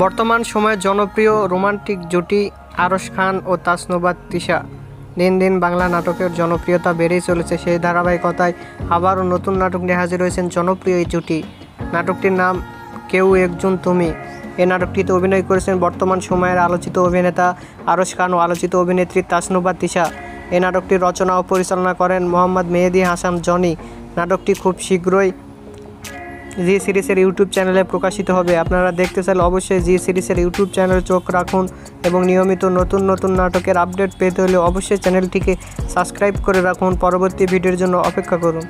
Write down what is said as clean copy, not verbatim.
বর্তমান সময়ে জনপ্রিয় রোমান্টিক জুটি আরশ খান ও তাসনুভা তিশা। দিন দিন বাংলা নাটকের জনপ্রিয়তা বেড়েই চলেছে। সেই ধারাবাহিকতায় আবারও নতুন নাটক নিয়ে হাজির হয়েছেন জনপ্রিয় এই জুটি। নাটকটির নাম কেউ একজন তুমি। এই নাটকটিতে অভিনয় করেছেন বর্তমান সময়ের আলোচিত অভিনেতা আরশ খান ও আলোচিত অভিনেত্রী তাসনুভা তিশা। এই নাটকটির রচনা ও পরিচালনা করেন মোহাম্মদ মেহেদী হাসান জনি। নাটকটি খুব শীঘ্রই জি সিরিজের ইউটিউব চ্যানেলে প্রকাশিত হবে। আপনারা দেখতে চাইলে অবশ্যই জি সিরিজের ইউটিউব চ্যানেলে চোখ রাখুন এবং নিয়মিত নতুন নতুন নাটকের আপডেট পেতে হলে অবশ্যই চ্যানেলটিকে সাবস্ক্রাইব করে রাখুন। পরবর্তী ভিডিওর জন্য অপেক্ষা করুন।